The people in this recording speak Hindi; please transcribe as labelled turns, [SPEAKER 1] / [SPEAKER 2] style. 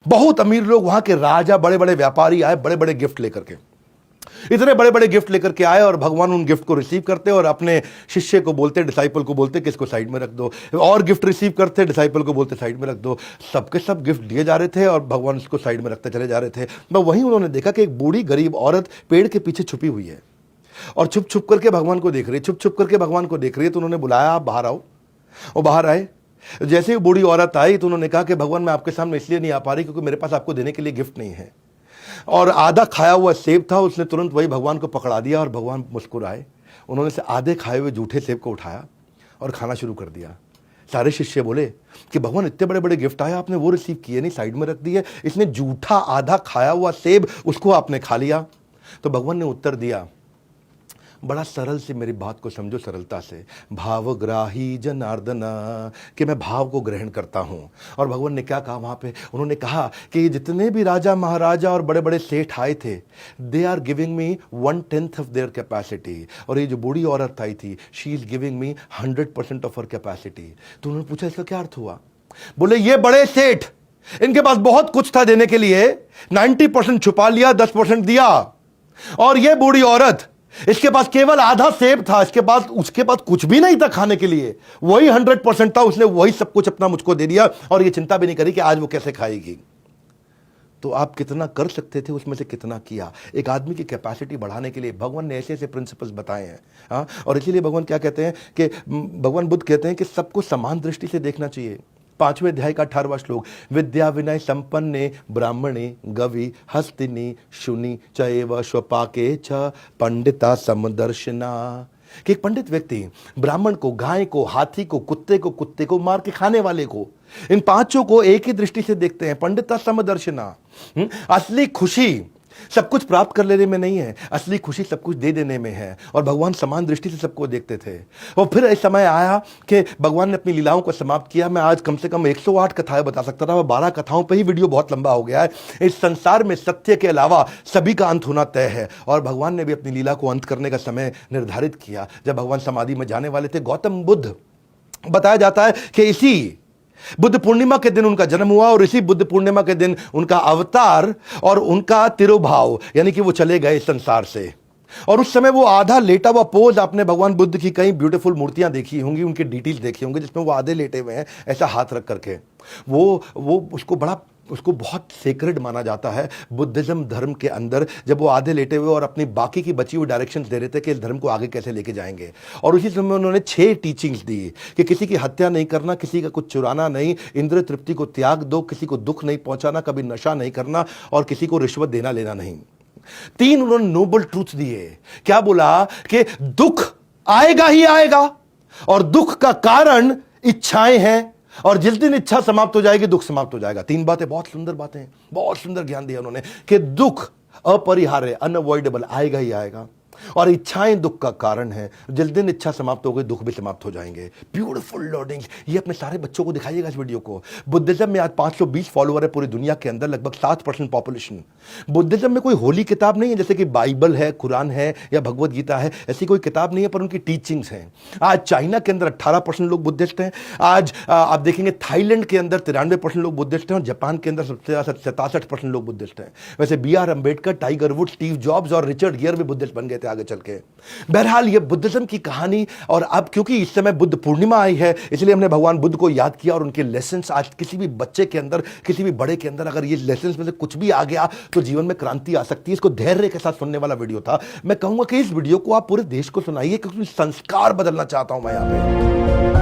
[SPEAKER 1] बहुत अमीर लोग, वहां के राजा, बड़े बड़े व्यापारी आए बड़े बड़े गिफ्ट लेकर के। इतने बड़े बड़े गिफ्ट लेकर के आए और भगवान उन गिफ्ट को रिसीव करते और अपने शिष्य को बोलते, डिसाइपल को बोलते कि इसको साइड में रख दो, और गिफ्ट रिसीव करते, डिसाइपल को बोलते साइड में रख दो। सबके सब गिफ्ट दिए जा रहे थे और भगवान उसको साइड में रखते चले जा रहे थे। मैं वहीं उन्होंने देखा कि एक बूढ़ी गरीब औरत पेड़ के पीछे छुपी हुई है और छुप छुप करके भगवान को देख रही है, छुप छुप करके भगवान को देख रही है। तो उन्होंने बुलाया, आप बाहर आओ। वो बाहर आए। जैसे ही बूढ़ी औरत आई तो उन्होंने कहा कि भगवान मैं आपके सामने इसलिए नहीं आ पा रही क्योंकि मेरे पास आपको देने के लिए गिफ्ट नहीं है। और आधा खाया हुआ सेब था, उसने तुरंत वही भगवान को पकड़ा दिया और भगवान मुस्कुराए। उन्होंने से आधे खाए हुए जूठे सेब को उठाया और खाना शुरू कर दिया। सारे शिष्य बोले कि भगवान इतने बड़े बड़े गिफ्ट आए, आपने वो रिसीव किए नहीं, साइड में रख दिए। इसने जूठा आधा खाया हुआ सेब, उसको आपने खा लिया। तो भगवान ने उत्तर दिया, बड़ा सरल से मेरी बात को समझो, सरलता से। भावग्राही जनार्दन, कि मैं भाव को ग्रहण करता हूं। और भगवान ने क्या कहा वहां पे? उन्होंने कहा कि जितने भी राजा महाराजा और बड़े बड़े सेठ आए थे, they are giving me 1/10 of their capacity. और ये जो बूढ़ी औरत आई थी, she is giving me 100% of her capacity. तो उन्होंने पूछा इसका क्या अर्थ हुआ? बोले ये बड़े सेठ, इनके पास बहुत कुछ था देने के लिए, 90% छुपा लिया, 10% दिया। और ये बूढ़ी औरत, इसके पास केवल आधा सेब था, उसके पास कुछ भी नहीं था खाने के लिए, वही 100% था, उसने वही सब कुछ अपना मुझको दे दिया और ये चिंता भी नहीं करी कि आज वो कैसे खाएगी। तो आप कितना कर सकते थे, उसमें से कितना किया। एक आदमी की कैपेसिटी बढ़ाने के लिए भगवान ने ऐसे ऐसे प्रिंसिपल्स बताए हैं। हाँ, और इसीलिए भगवान क्या कहते हैं कि भगवान बुद्ध कहते हैं कि सबको समान दृष्टि से देखना चाहिए। 5वें अध्याय का 18वां श्लोक, विद्या विनय संपन्ने ब्राह्मणे गवि हस्तिनी शुनि चैव स्वपाके च पंडिता समदर्शना। कि एक पंडित व्यक्ति ब्राह्मण को, गाय को, हाथी को, कुत्ते को मार के खाने वाले को, इन पांचों को एक ही दृष्टि से देखते हैं, पंडिता समदर्शना। असली खुशी सब कुछ प्राप्त कर लेने में नहीं है, असली खुशी सब कुछ दे देने में है। और भगवान समान दृष्टि से सबको देखते थे। और फिर एक समय आया कि भगवान ने अपनी लीलाओं को समाप्त किया। मैं आज कम से कम 108 कथाएं बता सकता था, 12 कथाओं पे ही वीडियो बहुत लंबा हो गया है। इस संसार में सत्य के अलावा सभी का अंत होना तय है। और भगवान ने भी अपनी लीला को अंत करने का समय निर्धारित किया जब भगवान समाधि में जाने वाले थे। गौतम बुद्ध, बताया जाता है कि इसी बुद्ध पूर्णिमा के दिन उनका जन्म हुआ और इसी बुद्ध पूर्णिमा के दिन उनका अवतार और उनका तिरुभाव, यानी कि वो चले गए संसार से। और उस समय वो आधा लेटा हुआ पोज, आपने भगवान बुद्ध की कई ब्यूटीफुल मूर्तियां देखी होंगी, उनके डिटेल्स देखी होंगे जिसमें वो आधे लेटे हुए हैं ऐसा हाथ रख करके। वो उसको बहुत सेक्रेड माना जाता है बुद्धिज्म धर्म के अंदर, जब वो आधे लेटे हुए और अपनी बाकी की बची हुई डायरेक्शंस दे रहे थे कि इस धर्म को आगे कैसे लेके जाएंगे। और उसी समय उन्होंने 6 टीचिंग्स दी कि किसी की हत्या नहीं करना, किसी का कुछ चुराना नहीं, इंद्रिय तृप्ति को त्याग दो, किसी को दुख नहीं पहुंचाना, कभी नशा नहीं करना और किसी को रिश्वत देना लेना नहीं। 3 उन्होंने नोबल ट्रूथ दिए। क्या बोला कि दुख आएगा ही आएगा और दुख का कारण इच्छाएं हैं, और जिस दिन इच्छा समाप्त हो जाएगी दुख समाप्त हो जाएगा। 3 बातें, बहुत सुंदर बातें, बहुत सुंदर ज्ञान दिया उन्होंने कि दुख अपरिहार्य, अनअवॉइडेबल, आएगा ही आएगा, और इच्छाएं दुख का कारण है। जिस दिन इच्छा समाप्त हो गई दुख भी समाप्त हो जाएंगे। Beautiful learning. ये अपने सारे बच्चों को दिखाइएगा इस वीडियो को। बुद्धिज्म में आज 520 फॉलोअर है पूरी दुनिया के अंदर, लगभग 7% पॉपुलेशन। बुद्धिज्म में कोई होली किताब नहीं है जैसे कि बाइबल है, कुरान है या भगवत गीता है, ऐसी कोई किताब नहीं है, पर उनकी टीचिंग्स हैं। आज चाइना के अंदर 18% लोग बुद्धिस्ट हैं। आज आप देखेंगे थाईलैंड के अंदर 93% लोग बुद्धिस्ट हैं और जापान के अंदर सबसे ज्यादा 67% लोग बुद्धिस्ट हैं। वैसे BR Ambedkar, tiger would, Steve jobs और रिचर्ड गियर भी बुद्धिस्ट बन गए थे आगे चल के। बहरहाल ये बुद्धिज्म की कहानी। और अब क्योंकि इस समय बुद्ध पूर्णिमा आई है, इसलिए हमने भगवान बुद्ध को याद किया और उनके लेसन्स। आज किसी भी बच्चे के अंदर, किसी भी बड़े के अंदर अगर ये लेसन्स में से कुछ भी आ गया तो जीवन में क्रांति आ सकती है। इसको धैर्य के साथ सुनने वाला वीडियो था। मैं कहूंगा कि इस वीडियो को आप पूरे देश को सुनाइए क्योंकि संस्कार बदलना चाहता हूं मैं यहां पे।